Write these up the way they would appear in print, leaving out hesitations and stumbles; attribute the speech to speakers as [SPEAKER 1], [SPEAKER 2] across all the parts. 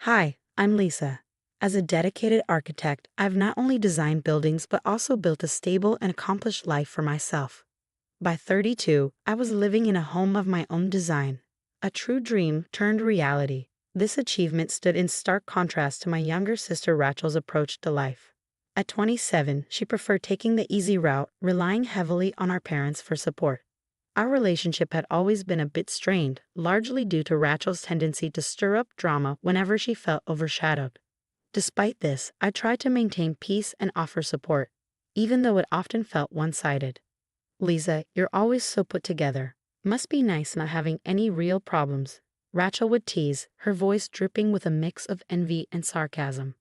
[SPEAKER 1] Hi, I'm Lisa. As a dedicated architect, I've not only designed buildings but also built a stable and accomplished life for myself. By 32, I was living in a home of my own design. A true dream turned reality. This achievement stood in stark contrast to my younger sister Rachel's approach to life. At 27, she preferred taking the easy route, relying heavily on our parents for support. Our relationship had always been a bit strained, largely due to Rachel's tendency to stir up drama whenever she felt overshadowed. Despite this, I tried to maintain peace and offer support, even though it often felt one-sided. Lisa, you're always so put together. Must be nice not having any real problems. Rachel would tease, her voice dripping with a mix of envy and sarcasm.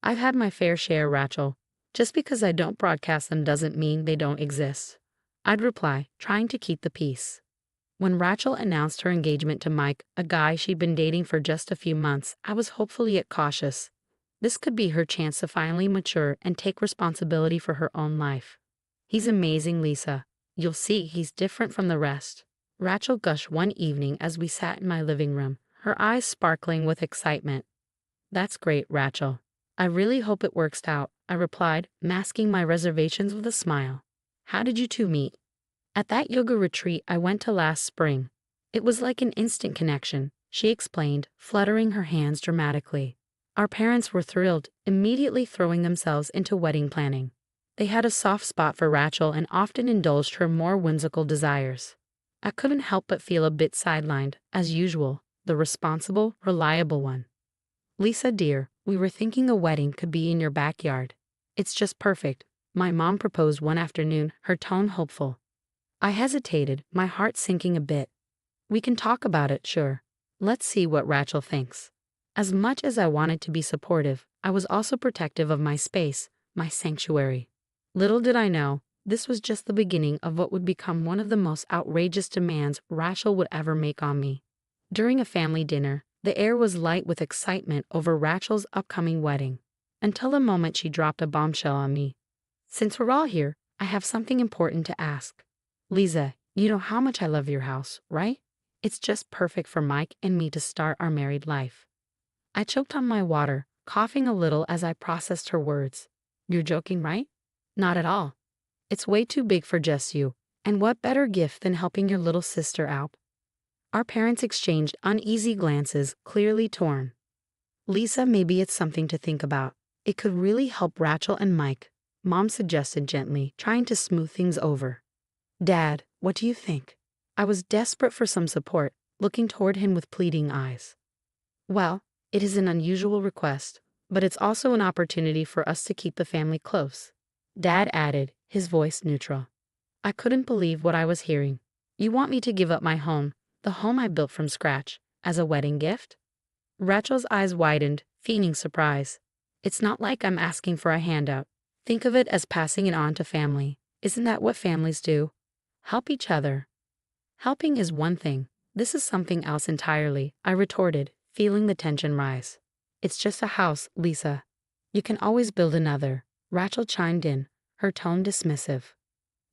[SPEAKER 1] I've had my fair share, Rachel. Just because I don't broadcast them doesn't mean they don't exist. I'd reply, trying to keep the peace. When Rachel announced her engagement to Mike, a guy she'd been dating for just a few months, I was hopeful yet cautious. This could be her chance to finally mature and take responsibility for her own life. He's amazing, Lisa. You'll see he's different from the rest. Rachel gushed one evening as we sat in my living room, her eyes sparkling with excitement. That's great, Rachel. I really hope it works out, I replied, masking my reservations with a smile. How did you two meet? At that yoga retreat I went to last spring. It was like an instant connection, she explained, fluttering her hands dramatically. Our parents were thrilled, immediately throwing themselves into wedding planning. They had a soft spot for Rachel and often indulged her more whimsical desires. I couldn't help but feel a bit sidelined, as usual, the responsible, reliable one. Lisa dear, we were thinking a wedding could be in your backyard. It's just perfect. My mom proposed one afternoon, her tone hopeful. I hesitated, my heart sinking a bit. We can talk about it, sure. Let's see what Rachel thinks. As much as I wanted to be supportive, I was also protective of my space, my sanctuary. Little did I know, this was just the beginning of what would become one of the most outrageous demands Rachel would ever make on me. During a family dinner, the air was light with excitement over Rachel's upcoming wedding, until the moment she dropped a bombshell on me. Since we're all here, I have something important to ask. Lisa, you know how much I love your house, right? It's just perfect for Mike and me to start our married life. I choked on my water, coughing a little as I processed her words. You're joking, right? Not at all. It's way too big for just you, and what better gift than helping your little sister out? Our parents exchanged uneasy glances, clearly torn. Lisa, maybe it's something to think about. It could really help Rachel and Mike, Mom suggested gently, trying to smooth things over. Dad, what do you think? I was desperate for some support, looking toward him with pleading eyes. Well, it is an unusual request, but it's also an opportunity for us to keep the family close. Dad added, his voice neutral. I couldn't believe what I was hearing. You want me to give up my home, the home I built from scratch, as a wedding gift? Rachel's eyes widened, feigning surprise. It's not like I'm asking for a handout. Think of it as passing it on to family. Isn't that what families do? Help each other. Helping is one thing. This is something else entirely, I retorted, feeling the tension rise. It's just a house, Lisa. You can always build another. Rachel chimed in, her tone dismissive.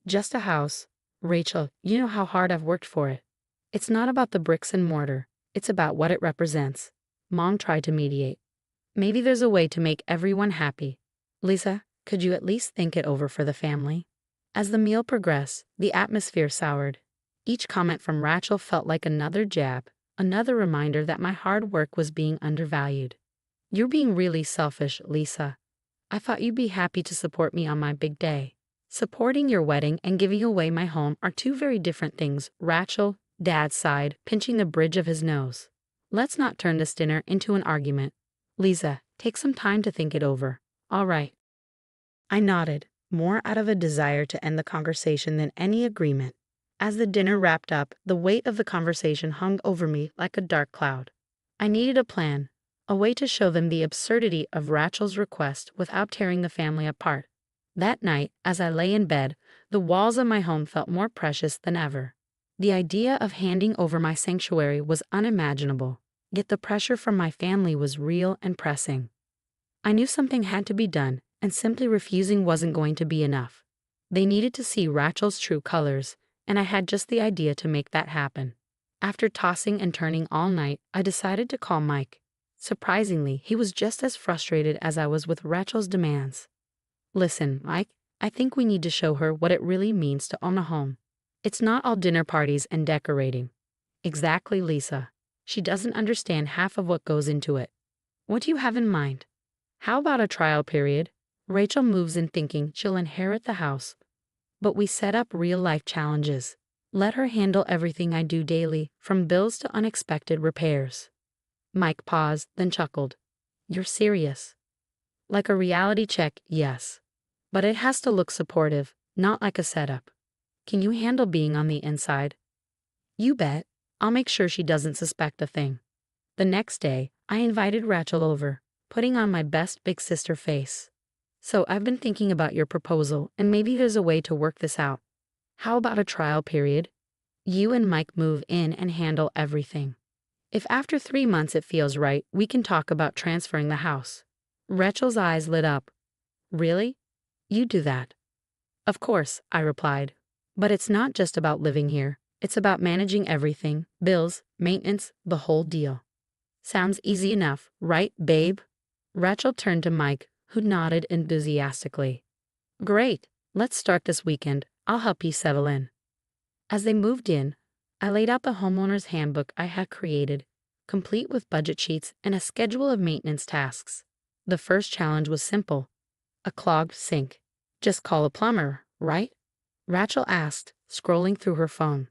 [SPEAKER 1] Just a house. Rachel, you know how hard I've worked for it. It's not about the bricks and mortar. It's about what it represents. Mom tried to mediate. Maybe there's a way to make everyone happy. Lisa, could you at least think it over for the family? As the meal progressed, the atmosphere soured. Each comment from Rachel felt like another jab, another reminder that my hard work was being undervalued. You're being really selfish, Lisa. I thought you'd be happy to support me on my big day. Supporting your wedding and giving away my home are two very different things, Rachel, Dad sighed, pinching the bridge of his nose. Let's not turn this dinner into an argument. Lisa, take some time to think it over. All right. I nodded, more out of a desire to end the conversation than any agreement. As the dinner wrapped up, the weight of the conversation hung over me like a dark cloud. I needed a plan, a way to show them the absurdity of Rachel's request without tearing the family apart. That night, as I lay in bed, the walls of my home felt more precious than ever. The idea of handing over my sanctuary was unimaginable, yet the pressure from my family was real and pressing. I knew something had to be done, and simply refusing wasn't going to be enough. They needed to see Rachel's true colors, and I had just the idea to make that happen. After tossing and turning all night, I decided to call Mike. Surprisingly, he was just as frustrated as I was with Rachel's demands. Listen, Mike, I think we need to show her what it really means to own a home. It's not all dinner parties and decorating. Exactly, Lisa. She doesn't understand half of what goes into it. What do you have in mind? How about a trial period? Rachel moves in thinking she'll inherit the house. But we set up real-life challenges. Let her handle everything I do daily, from bills to unexpected repairs. Mike paused, then chuckled. You're serious? Like a reality check, yes. But it has to look supportive, not like a setup. Can you handle being on the inside? You bet. I'll make sure she doesn't suspect a thing. The next day, I invited Rachel over, putting on my best big sister face. So I've been thinking about your proposal, and maybe there's a way to work this out. How about a trial period? You and Mike move in and handle everything. If after 3 months it feels right, we can talk about transferring the house. Rachel's eyes lit up. Really? You do that? Of course, I replied. But it's not just about living here. It's about managing everything, bills, maintenance, the whole deal. Sounds easy enough, right, babe? Rachel turned to Mike, who nodded enthusiastically. Great, let's start this weekend. I'll help you settle in. As they moved in, I laid out the homeowner's handbook I had created, complete with budget sheets and a schedule of maintenance tasks. The first challenge was simple: a clogged sink. Just call a plumber, right? Rachel asked, scrolling through her phone.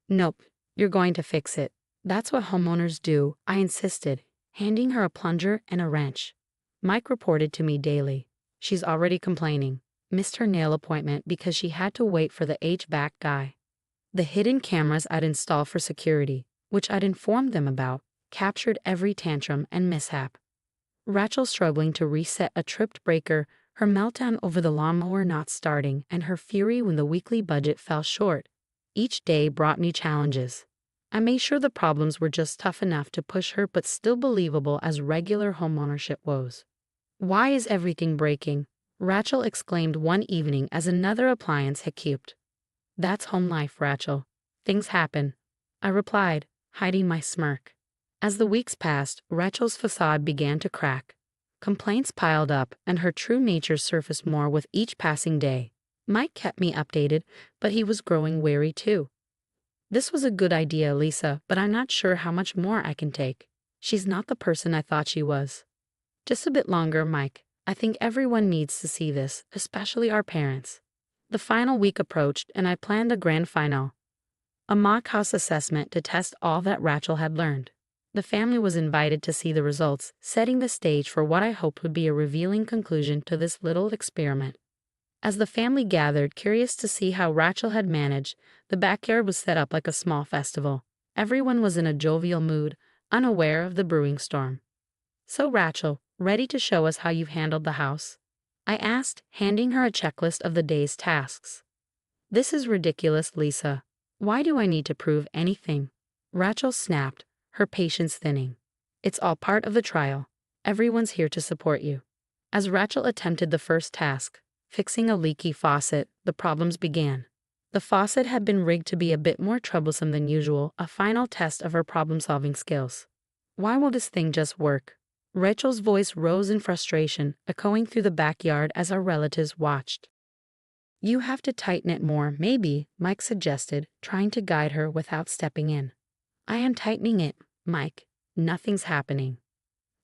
[SPEAKER 1] Nope, you're going to fix it. That's what homeowners do, I insisted, handing her a plunger and a wrench. Mike reported to me daily. She's already complaining. Missed her nail appointment because she had to wait for the HVAC guy. The hidden cameras I'd installed for security, which I'd informed them about, captured every tantrum and mishap. Rachel struggling to reset a tripped breaker, her meltdown over the lawnmower not starting, and her fury when the weekly budget fell short. Each day brought new challenges. I made sure the problems were just tough enough to push her but still believable as regular homeownership woes. Why is everything breaking? Rachel exclaimed one evening as another appliance had cuped. That's home life, Rachel. Things happen, I replied, hiding my smirk. As the weeks passed, Rachel's facade began to crack. Complaints piled up, and her true nature surfaced more with each passing day. Mike kept me updated, but he was growing wary too. This was a good idea, Lisa, but I'm not sure how much more I can take. She's not the person I thought she was. Just a bit longer, Mike. I think everyone needs to see this, especially our parents. The final week approached, and I planned a grand final. A mock house assessment to test all that Rachel had learned. The family was invited to see the results, setting the stage for what I hoped would be a revealing conclusion to this little experiment. As the family gathered, curious to see how Rachel had managed, the backyard was set up like a small festival. Everyone was in a jovial mood, unaware of the brewing storm. So Rachel, ready to show us how you've handled the house? I asked, handing her a checklist of the day's tasks. This is ridiculous, Lisa. Why do I need to prove anything? Rachel snapped, her patience thinning. It's all part of the trial. Everyone's here to support you. As Rachel attempted the first task, fixing a leaky faucet, the problems began. The faucet had been rigged to be a bit more troublesome than usual, a final test of her problem-solving skills. Why will this thing just work? Rachel's voice rose in frustration, echoing through the backyard as our relatives watched. You have to tighten it more, maybe, Mike suggested, trying to guide her without stepping in. I am tightening it, Mike. Nothing's happening.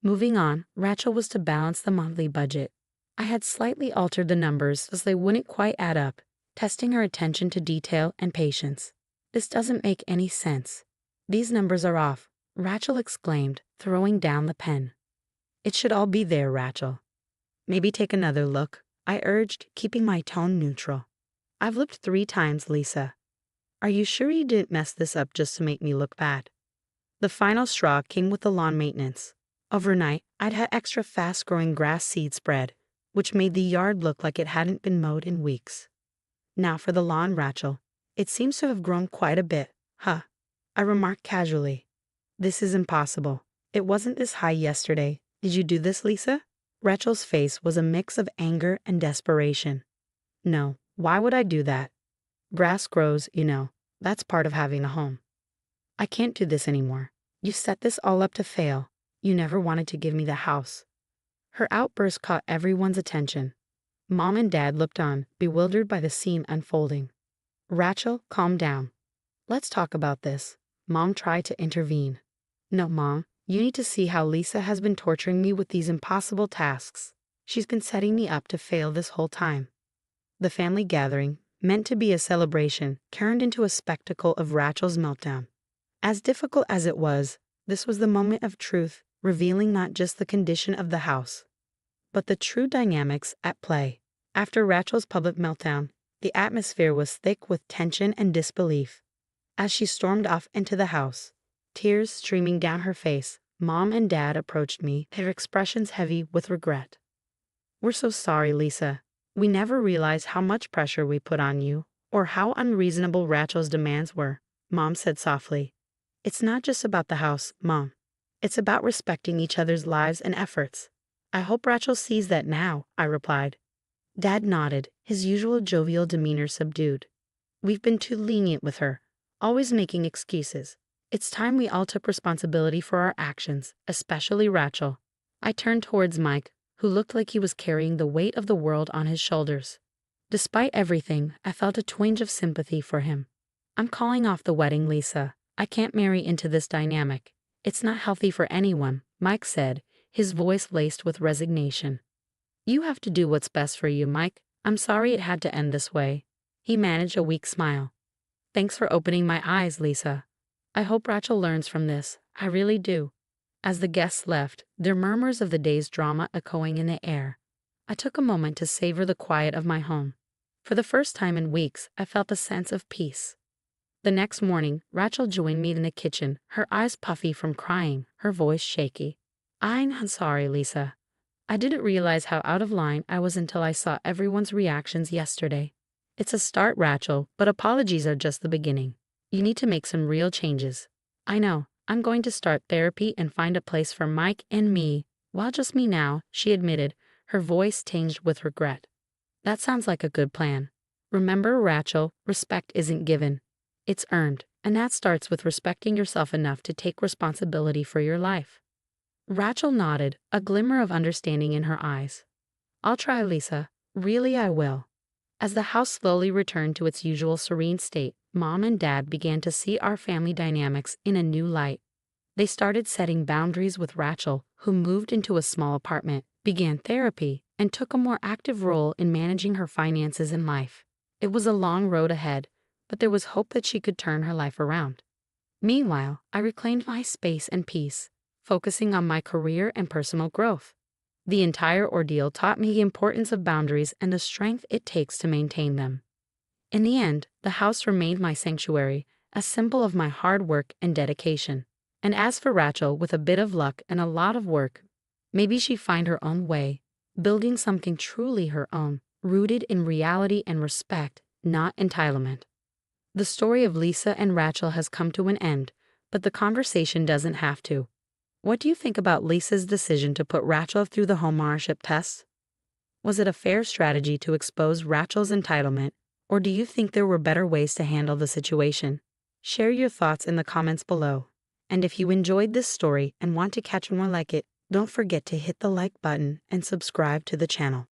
[SPEAKER 1] Moving on, Rachel was to balance the monthly budget. I had slightly altered the numbers as they wouldn't quite add up, testing her attention to detail and patience. This doesn't make any sense. These numbers are off, Rachel exclaimed, throwing down the pen. It should all be there, Rachel. Maybe take another look, I urged, keeping my tone neutral. I've looked 3 times, Lisa. Are you sure you didn't mess this up just to make me look bad? The final straw came with the lawn maintenance. Overnight, I'd had extra fast-growing grass seed spread, which made the yard look like it hadn't been mowed in weeks. Now for the lawn, Rachel. It seems to have grown quite a bit, huh? I remarked casually. This is impossible. It wasn't this high yesterday. Did you do this, Lisa? Rachel's face was a mix of anger and desperation. No, why would I do that? Grass grows, you know. That's part of having a home. I can't do this anymore. You set this all up to fail. You never wanted to give me the house." Her outburst caught everyone's attention. Mom and Dad looked on, bewildered by the scene unfolding. "Rachel, calm down. Let's talk about this." Mom tried to intervene. "No, Mom, you need to see how Lisa has been torturing me with these impossible tasks. She's been setting me up to fail this whole time." The family gathering, meant to be a celebration, turned into a spectacle of Rachel's meltdown. As difficult as it was, this was the moment of truth, revealing not just the condition of the house, but the true dynamics at play. After Rachel's public meltdown, the atmosphere was thick with tension and disbelief. As she stormed off into the house, tears streaming down her face, Mom and Dad approached me, their expressions heavy with regret. "We're so sorry, Lisa. We never realized how much pressure we put on you, or how unreasonable Rachel's demands were," Mom said softly. "It's not just about the house, Mom. It's about respecting each other's lives and efforts." "I hope Rachel sees that now," I replied. Dad nodded, his usual jovial demeanor subdued. "We've been too lenient with her, always making excuses. It's time we all took responsibility for our actions, especially Rachel." I turned towards Mike, who looked like he was carrying the weight of the world on his shoulders. Despite everything, I felt a twinge of sympathy for him. "I'm calling off the wedding, Lisa. I can't marry into this dynamic. It's not healthy for anyone," Mike said, his voice laced with resignation. "You have to do what's best for you, Mike. I'm sorry it had to end this way." He managed a weak smile. "Thanks for opening my eyes, Lisa. I hope Rachel learns from this. I really do." As the guests left, their murmurs of the day's drama echoing in the air, I took a moment to savor the quiet of my home. For the first time in weeks, I felt a sense of peace. The next morning, Rachel joined me in the kitchen, her eyes puffy from crying, her voice shaky. "I'm sorry, Lisa. I didn't realize how out of line I was until I saw everyone's reactions yesterday. It's a start, Rachel, but apologies are just the beginning. You need to make some real changes." "I know. I'm going to start therapy and find a place for Mike and me." "Well, just me now," she admitted, her voice tinged with regret. "That sounds like a good plan. Remember, Rachel, respect isn't given. It's earned, and that starts with respecting yourself enough to take responsibility for your life." Rachel nodded, a glimmer of understanding in her eyes. "I'll try, Lisa. Really, I will." As the house slowly returned to its usual serene state, Mom and Dad began to see our family dynamics in a new light. They started setting boundaries with Rachel, who moved into a small apartment, began therapy, and took a more active role in managing her finances and life. It was a long road ahead, but there was hope that she could turn her life around. Meanwhile, I reclaimed my space and peace, focusing on my career and personal growth. The entire ordeal taught me the importance of boundaries and the strength it takes to maintain them. In the end, the house remained my sanctuary, a symbol of my hard work and dedication. And as for Rachel, with a bit of luck and a lot of work, maybe she'd find her own way, building something truly her own, rooted in reality and respect, not entitlement. The story of Lisa and Rachel has come to an end, but the conversation doesn't have to. What do you think about Lisa's decision to put Rachel through the homeownership test? Was it a fair strategy to expose Rachel's entitlement, or do you think there were better ways to handle the situation? Share your thoughts in the comments below. And if you enjoyed this story and want to catch more like it, don't forget to hit the like button and subscribe to the channel.